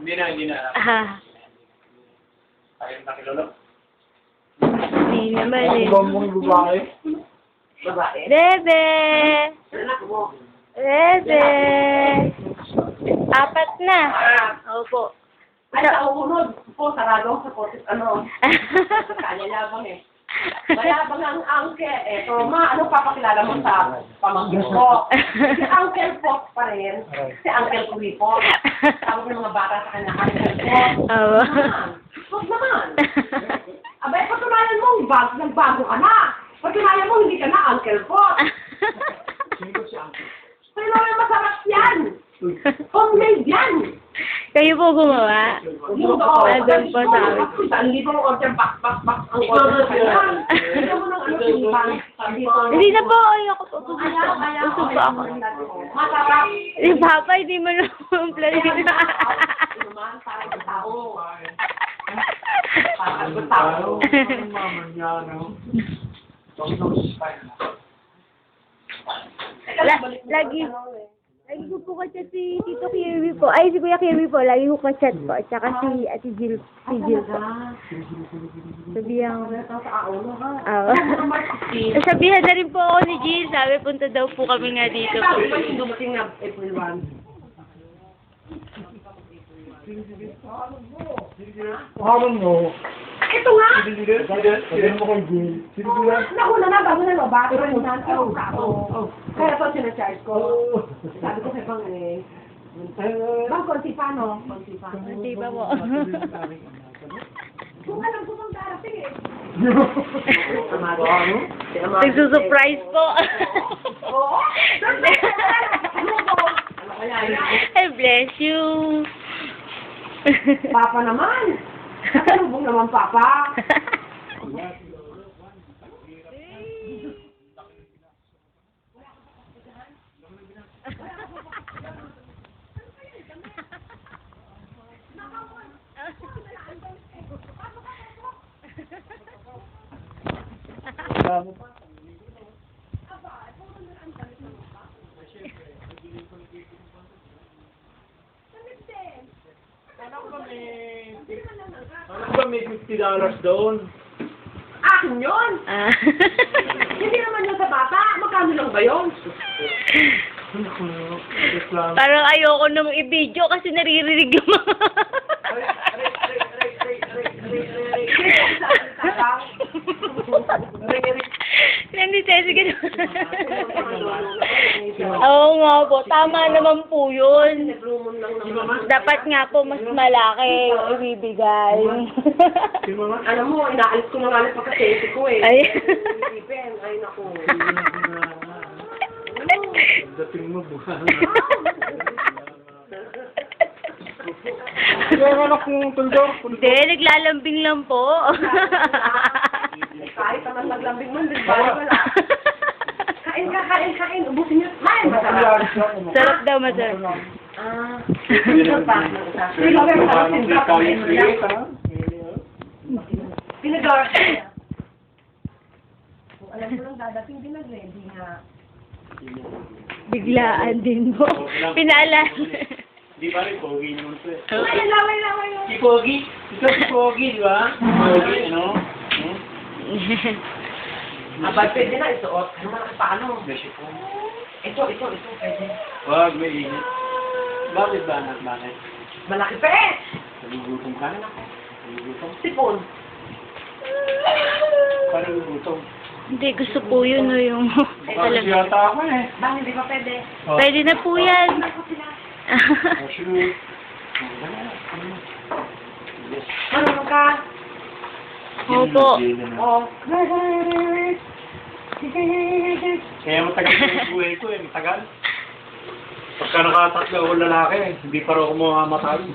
Hindi na, hindi na. Ayun na kilolo. Hindi naman eh. Bombong babae. Bebe! Bebe! Apat na. Opo. Ay, sa umunod po, sarado sa potis, ano, kanya-labang eh. Mayabang ang uncle. Eto, ano papakilala mo sa pamangkin ko? Si Uncle Pot pa rin. Si Uncle Kuli po. Tawag ng mga bata sa kanya, Uncle Pot. Oo. Pot naman. Abay, patunayan mo, nagbago ka na. Patunayan mo, hindi ka na Uncle Pot. Pero naman masarap yan. Homemade yan. Kayo po gumawa? Yung Doon po sa amin. Saan libo ang order, bak, ang order sa kanya. Hindi mo nang ano, sinipang. Hindi na po. Ayoko po. Busog po ako. Masarap. Si Papa, hindi mo na po ang planin. Naman, parang sa tao. Parang sa tao. Mama niya, no? Lagi ko po ka-chat si Tito Kirby po. Ay, si Kuya Kirby po. Lagi ko ka-chat po. At saka si Ate Jill. Si Jill po. Sabihan ko. Sabihan na rin po ako ni Jill. Sabi, punta daw po kami nga dito po. Dumating na April 1. Haman mo. Ito nga! Sabihin mo kay Jill. Sino ko yan? Nauna na, bago na ba? Pero yung saan ako. Kaya pa sinacharge ko. Sabi ko kay Bang eh. Bang, konti pa, no? Konti pa. Hindi pa po. Kung alam ko bang darating eh. Nagsusurprise po. Oo? I bless you. Papa naman. Kasalubong naman, Papa. Ano ba may $50 doon? Akin yun. Ah. Hindi naman yun sa bata. Magkano lang ba yun? Parang ayoko nang i-video kasi naririnig yung mga... Hindi, sige na. Oo nga po, tama naman po yun. Dapat nga po mas malaki yung ibibigay. Alam mo, inaalis ko na nga lang pagka-safety ko eh. Ay. Isipin, ay naku. Dating mo, buha. Hindi, naglalambing lang po. Kahit naman naglambing mo, hindi ba? Wala. Kain ka, kain. Ubusin niyo. Kain, masarap. Sarap daw, masarap. Ah. Sino pa? Sino ba yung sarap sinta ko? Pinagawa ko niya. Kung alam ko lang dadating, din nag-ready nga. Biglaan din po. Pinaalan. Di ba rin, Pogi naman ito eh. Wait lang. Si Pogi? Ikaw si Pogi, di ba? Pogi, ano? Abad, pwede na isuot. Ano man paano? Beshi po. Ito, pwede. Wag, may init. Bakit ba, anak? Bakit? Malaki pa eh! Nagugutom ka na ako. Nagugutom? Sipon. Parang nagugutom. Hindi, gusto po yun o yung... Bakit yata ako eh? Bang, hindi pa pwede. Pwede na po yan. Ako sila. Oh, shoot. Yes. Marunong ka? Opo. Oh. Kaya matagal yung buhay ko eh, matagal. Pagka nakatatlo ako lalaki, hindi pa rin ako mamamatay.